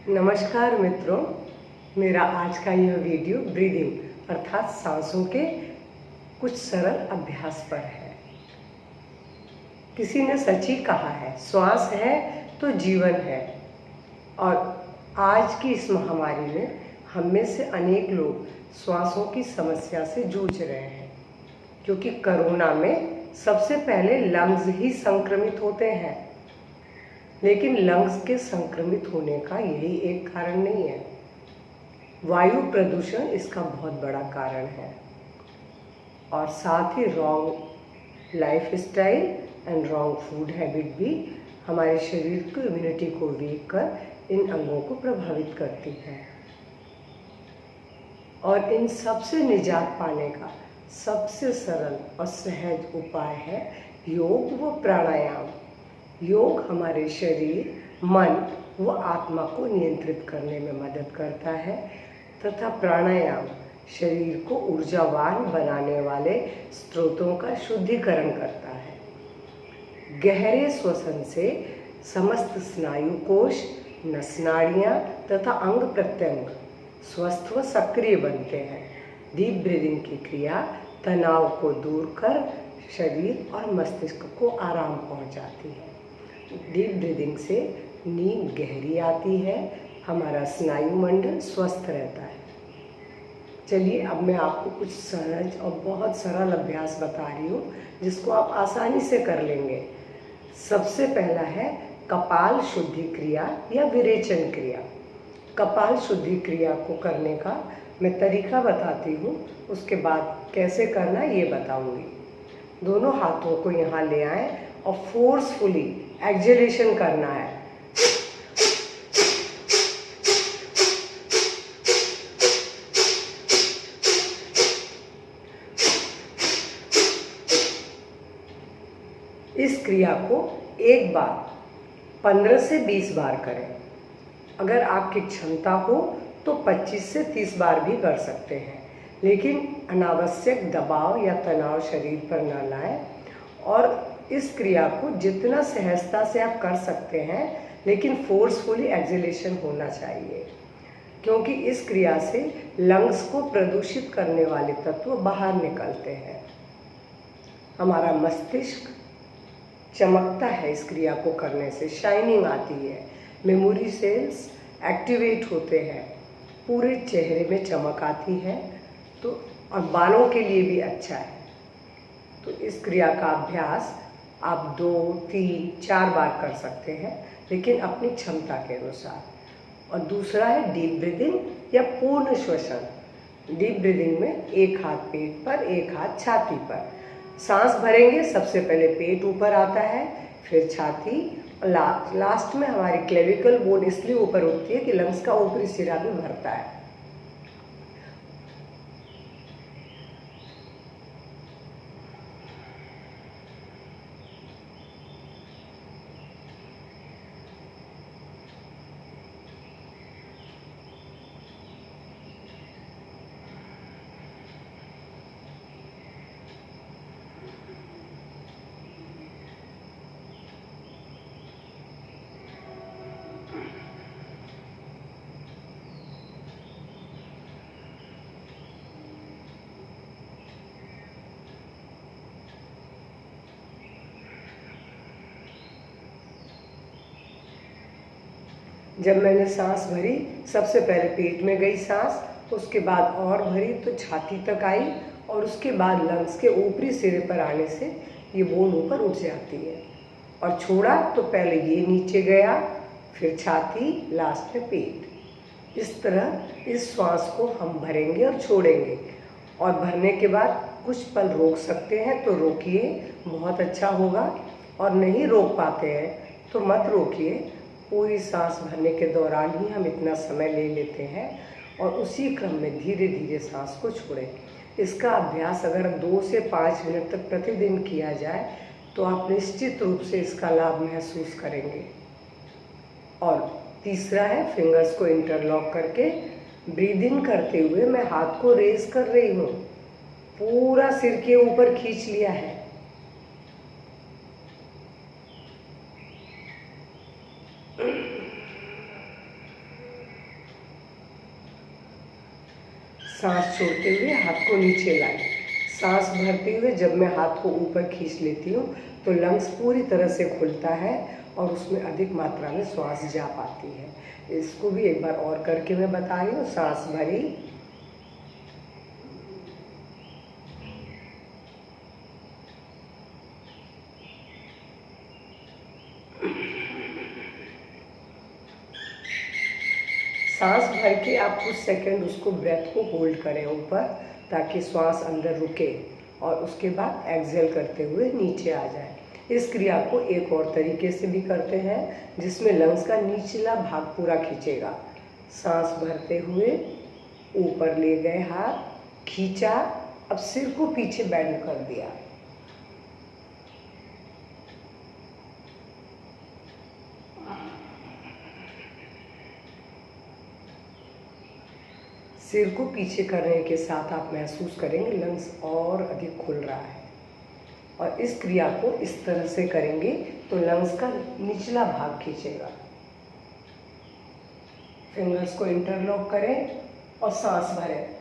नमस्कार मित्रों, मेरा आज का यह वीडियो ब्रीदिंग अर्थात सांसों के कुछ सरल अभ्यास पर है। किसी ने सच ही कहा है, श्वास है तो जीवन है। और आज की इस महामारी में हम में से अनेक लोग श्वासों की समस्या से जूझ रहे हैं, क्योंकि कोरोना में सबसे पहले लंग्स ही संक्रमित होते हैं। लेकिन लंग्स के संक्रमित होने का यही एक कारण नहीं है, वायु प्रदूषण इसका बहुत बड़ा कारण है। और साथ ही wrong life style and wrong food habit भी हमारे शरीर की इम्यूनिटी को वीक कर इन अंगों को प्रभावित करती है। और इन सबसे निजात पाने का सबसे सरल और सहज उपाय है योग व प्राणायाम। योग हमारे शरीर, मन व आत्मा को नियंत्रित करने में मदद करता है तथा प्राणायाम शरीर को ऊर्जावान बनाने वाले स्रोतों का शुद्धिकरण करता है। गहरे श्वसन से समस्त स्नायु कोश, नसनाड़ियाँ तथा अंग प्रत्यंग स्वस्थ व सक्रिय बनते हैं। डीप ब्रीदिंग की क्रिया तनाव को दूर कर शरीर और मस्तिष्क को आराम पहुंचाती है। डीप ब्रीदिंग से नींद गहरी आती है, हमारा स्नायु मंडल स्वस्थ रहता है। चलिए अब मैं आपको कुछ सहज और बहुत सरल अभ्यास बता रही हूँ जिसको आप आसानी से कर लेंगे। सबसे पहला है कपाल शुद्धि क्रिया या विरेचन क्रिया। कपाल शुद्धि क्रिया को करने का मैं तरीका बताती हूँ, उसके बाद कैसे करना ये बताऊँगी। दोनों हाथों को यहाँ ले आएं और फोर्सफुली एक्सहेलेशन करना है। इस क्रिया को एक बार 15 से 20 बार करें। अगर आपकी क्षमता हो तो 25 से 30 बार भी कर सकते हैं, लेकिन अनावश्यक दबाव या तनाव शरीर पर न लाएं। और इस क्रिया को जितना सहजता से आप कर सकते हैं, लेकिन फोर्सफुली एक्सहेलेशन होना चाहिए, क्योंकि इस क्रिया से लंग्स को प्रदूषित करने वाले तत्व बाहर निकलते हैं। हमारा मस्तिष्क चमकता है इस क्रिया को करने से, शाइनिंग आती है, मेमोरी सेल्स एक्टिवेट होते हैं, पूरे चेहरे में चमक आती है। तो और बालों के लिए भी अच्छा है। तो इस क्रिया का अभ्यास आप 2, 3, 4 बार कर सकते हैं, लेकिन अपनी क्षमता के अनुसार। और दूसरा है डीप ब्रीदिंग या पूर्ण श्वसन। डीप ब्रीदिंग में एक हाथ पेट पर, एक हाथ छाती पर सांस भरेंगे। सबसे पहले पेट ऊपर आता है, फिर छाती, लास्ट में हमारी क्लेविकल बोन इसलिए ऊपर उठती है कि लंग्स का ऊपरी सिरा भी भरता है। जब मैंने सांस भरी, सबसे पहले पेट में गई सांस, उसके बाद और भरी तो छाती तक आई, और उसके बाद लंग्स के ऊपरी सिरे पर आने से ये बोन ऊपर उठ जाती है। और छोड़ा तो पहले ये नीचे गया, फिर छाती, लास्ट में पेट। इस तरह इस श्वास को हम भरेंगे और छोड़ेंगे। और भरने के बाद कुछ पल रोक सकते हैं तो रोकिए, बहुत अच्छा होगा। और नहीं रोक पाते हैं तो मत रोकिए। पूरी सांस भरने के दौरान ही हम इतना समय ले लेते हैं और उसी क्रम में धीरे धीरे सांस को छोड़ें। इसका अभ्यास अगर 2 से 5 मिनट तक प्रतिदिन किया जाए तो आप निश्चित रूप से इसका लाभ महसूस करेंगे। और तीसरा है फिंगर्स को इंटरलॉक करके ब्रीद इन करते हुए मैं हाथ को रेज कर रही हूँ, पूरा सिर के ऊपर खींच लिया है। सांस छोड़ते हुए हाथ को नीचे लाएं। सांस भरते हुए जब मैं हाथ को ऊपर खींच लेती हूँ तो लंग्स पूरी तरह से खुलता है और उसमें अधिक मात्रा में श्वास जा पाती है। इसको भी एक बार और करके मैं बता रही हूँ। सांस भरी, सांस भर के आप कुछ सेकंड उसको ब्रेथ को होल्ड करें ऊपर, ताकि श्वास अंदर रुके और उसके बाद एक्सहेल करते हुए नीचे आ जाए। इस क्रिया को एक और तरीके से भी करते हैं जिसमें लंग्स का निचला भाग पूरा खींचेगा। सांस भरते हुए ऊपर ले गए, हाथ खींचा, अब सिर को पीछे बेंड कर दिया, सिर को पीछे करने के साथ आप महसूस करेंगे लंग्स और अधिक खुल रहा है। और इस क्रिया को इस तरह से करेंगे तो लंग्स का निचला भाग खींचेगा। फिंगर्स को इंटरलॉक करें और सांस भरें।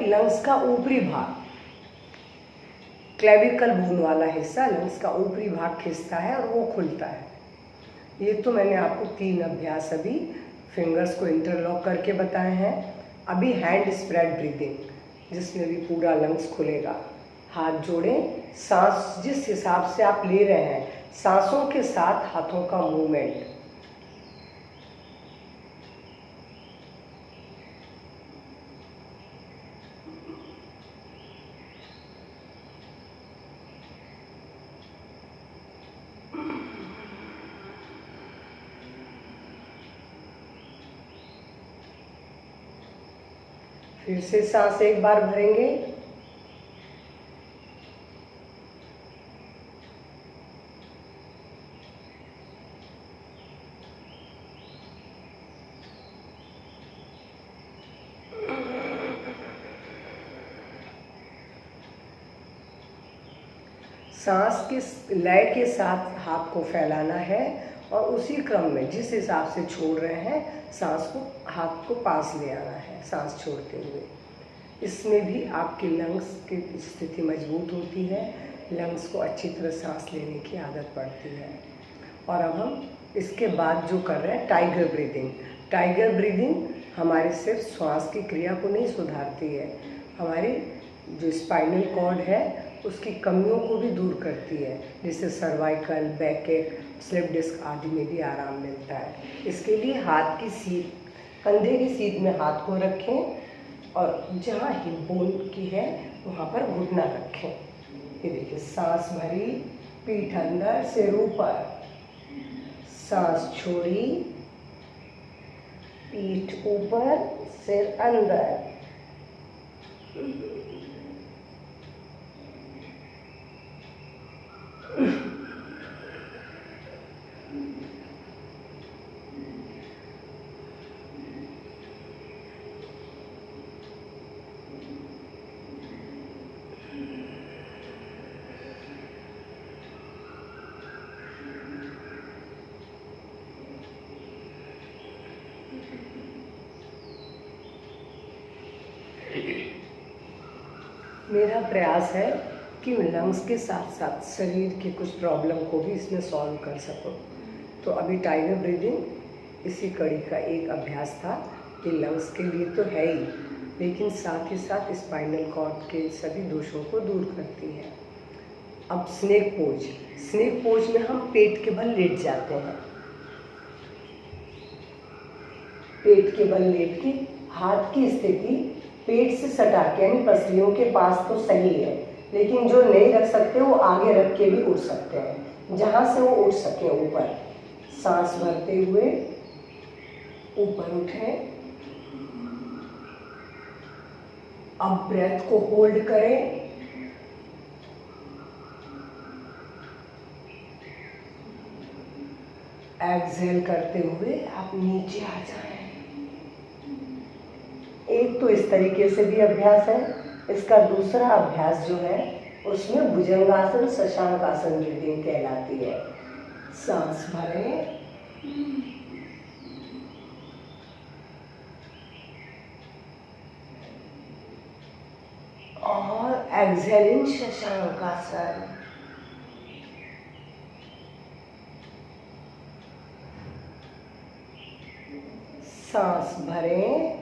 लंग्स का ऊपरी भाग, क्लेविकल बोन वाला हिस्सा लंग्स का ऊपरी भाग खिंचता है और वो खुलता है। ये तो मैंने आपको 3 अभ्यास अभी फिंगर्स को इंटरलॉक करके बताए हैं। अभी हैंड स्प्रेड ब्रीदिंग, जिसमें भी पूरा लंग्स खुलेगा। हाथ जोड़ें, सांस जिस हिसाब से आप ले रहे हैं सांसों के साथ हाथों का मूवमेंट। फिर से सांस एक बार भरेंगे, सांस के लय के साथ हाथ को फैलाना है और उसी क्रम में जिस हिसाब से छोड़ रहे हैं सांस को, हाथ को पास ले आना है सांस छोड़ते हुए। इसमें भी आपके लंग्स की स्थिति मजबूत होती है, लंग्स को अच्छी तरह सांस लेने की आदत पड़ती है। और अब हम इसके बाद जो कर रहे हैं टाइगर ब्रीदिंग। टाइगर ब्रीदिंग हमारे सिर्फ श्वास की क्रिया को नहीं सुधारती है, हमारी जो स्पाइनल कॉर्ड है उसकी कमियों को भी दूर करती है, जिससे सर्वाइकल, बैक, स्लिप डिस्क आदि में भी आराम मिलता है। इसके लिए हाथ की सीध, कंधे की सीध में हाथ को रखें और जहाँ हिप बोन की है वहाँ पर घुटना रखें। ये देखिए, सांस भरी, पीठ अंदर, सिर ऊपर, सांस छोड़ी, पीठ ऊपर, सिर अंदर। मेरा प्रयास है कि मैं लंग्स के साथ साथ शरीर की कुछ प्रॉब्लम को भी इसमें सॉल्व कर सकूं। तो अभी टाइगर ब्रीदिंग इसी कड़ी का एक अभ्यास था। ये लंग्स के लिए तो है ही, लेकिन साथ ही साथ स्पाइनल कॉर्ड के सभी दोषों को दूर करती है। अब स्नेक पोज। स्नेक पोज में हम पेट के बल लेट जाते हैं। पेट के बल लेट के हाथ की स्थिति पेट से सटा के, यानी पसलियों के पास तो सही है, लेकिन जो नहीं रख सकते वो आगे रख के भी उठ सकते हैं, जहाँ से वो उठ सके ऊपर। सांस भरते हुए ऊपर उठें। अब ब्रेथ को होल्ड करें। एक्सहेल करते हुए आप नीचे आ जाएं। एक तो इस तरीके से भी अभ्यास है, इसका दूसरा अभ्यास जो है उसमें भुजंगासन शशांकासन ब्रीदिंग कहलाती है। सांस भरें और एक्सहेलिंग शशांकासन। सांस भरें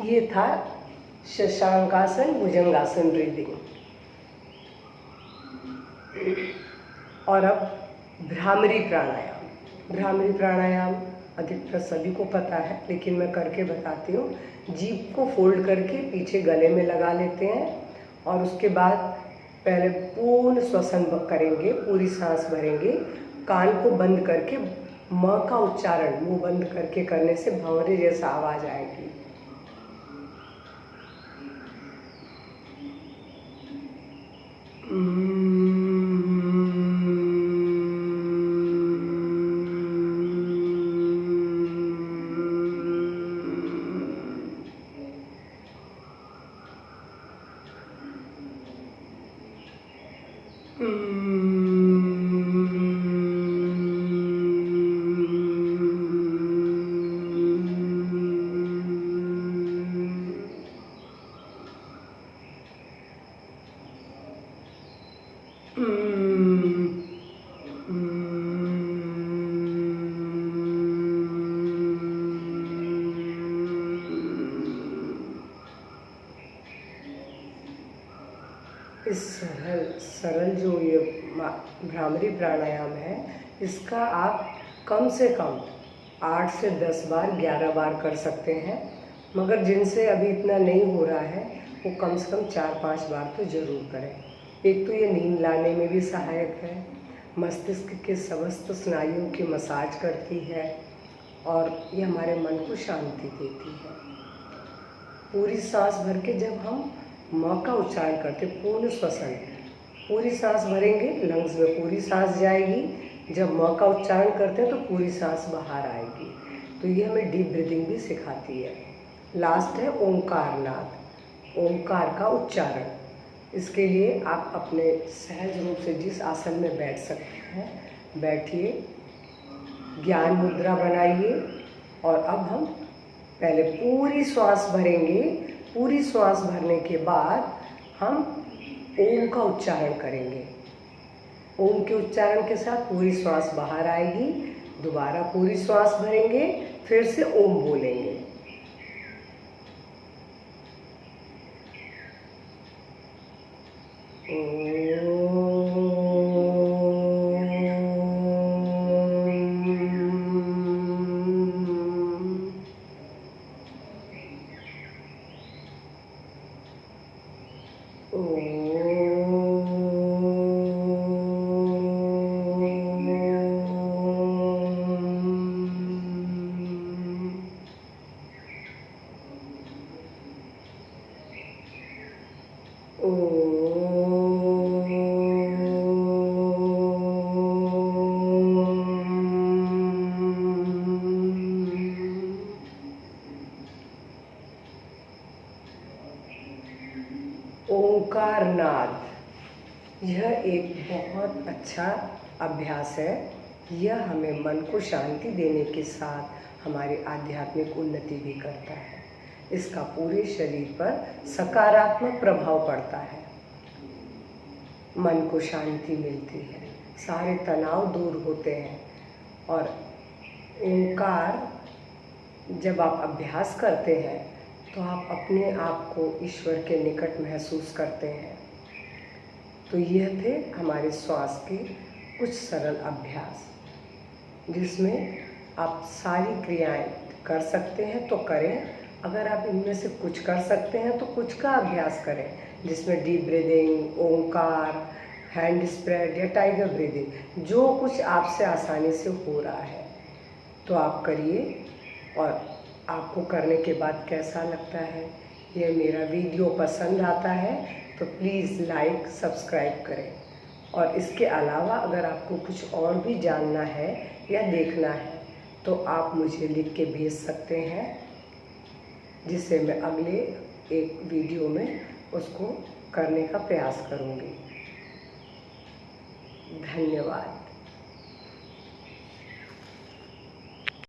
ये था शशांकासन भुजंगासन ब्रीदिंग। और अब भ्रामरी प्राणायाम। भ्रामरी प्राणायाम अधिकतर सभी को पता है, लेकिन मैं करके बताती हूँ। जीभ को फोल्ड करके पीछे गले में लगा लेते हैं और उसके बाद पहले पूर्ण श्वसन करेंगे, पूरी सांस भरेंगे। कान को बंद करके म का उच्चारण मुंह बंद करके करने से भंवरे जैसा आवाज आएगी। इस सरल जो ये भ्रामरी प्राणायाम है, इसका आप कम से कम 8 से 10 बार 11 बार कर सकते हैं। मगर जिनसे अभी इतना नहीं हो रहा है वो कम से कम 4-5 बार तो ज़रूर करें। एक तो ये नींद लाने में भी सहायक है, मस्तिष्क के समस्त स्नायुओं की मसाज करती है और ये हमारे मन को शांति देती है। पूरी सांस भर के जब हम म का उच्चारण करते, पूर्ण श्वसन, पूरी सांस भरेंगे, लंग्स में पूरी सांस जाएगी। जब म का उच्चारण करते हैं तो पूरी सांस बाहर आएगी। तो ये हमें डीप ब्रीदिंग भी सिखाती है। लास्ट है ओंकार नाद, ओंकार का उच्चारण। इसके लिए आप अपने सहज रूप से जिस आसन में बैठ सकते हैं बैठिए, ज्ञान मुद्रा बनाइए और अब हम पहले पूरी श्वास भरेंगे। पूरी श्वास भरने के बाद हम ओम का उच्चारण करेंगे। ओम के उच्चारण के साथ पूरी श्वास बाहर आएगी। दोबारा पूरी श्वास भरेंगे, फिर से ओम बोलेंगे। ओंकार नाद यह एक बहुत अच्छा अभ्यास है। यह हमें मन को शांति देने के साथ हमारी आध्यात्मिक उन्नति भी करता है। इसका पूरे शरीर पर सकारात्मक प्रभाव पड़ता है। मन को शांति मिलती है, सारे तनाव दूर होते हैं। और ओंकार जब आप अभ्यास करते हैं तो आप अपने आप को ईश्वर के निकट महसूस करते हैं। तो यह थे हमारे श्वास के कुछ सरल अभ्यास, जिसमें आप सारी क्रियाएं कर सकते हैं तो करें। अगर आप इनमें से कुछ कर सकते हैं तो कुछ का अभ्यास करें, जिसमें डीप ब्रीदिंग, ओंकार, हैंड स्प्रेड या टाइगर ब्रीदिंग, जो कुछ आपसे आसानी से हो रहा है तो आप करिए। और आपको करने के बाद कैसा लगता है, यह मेरा वीडियो पसंद आता है तो प्लीज़ लाइक सब्सक्राइब करें। और इसके अलावा अगर आपको कुछ और भी जानना है या देखना है तो आप मुझे लिख के भेज सकते हैं, जिससे मैं अगले एक वीडियो में उसको करने का प्रयास करूँगी। धन्यवाद।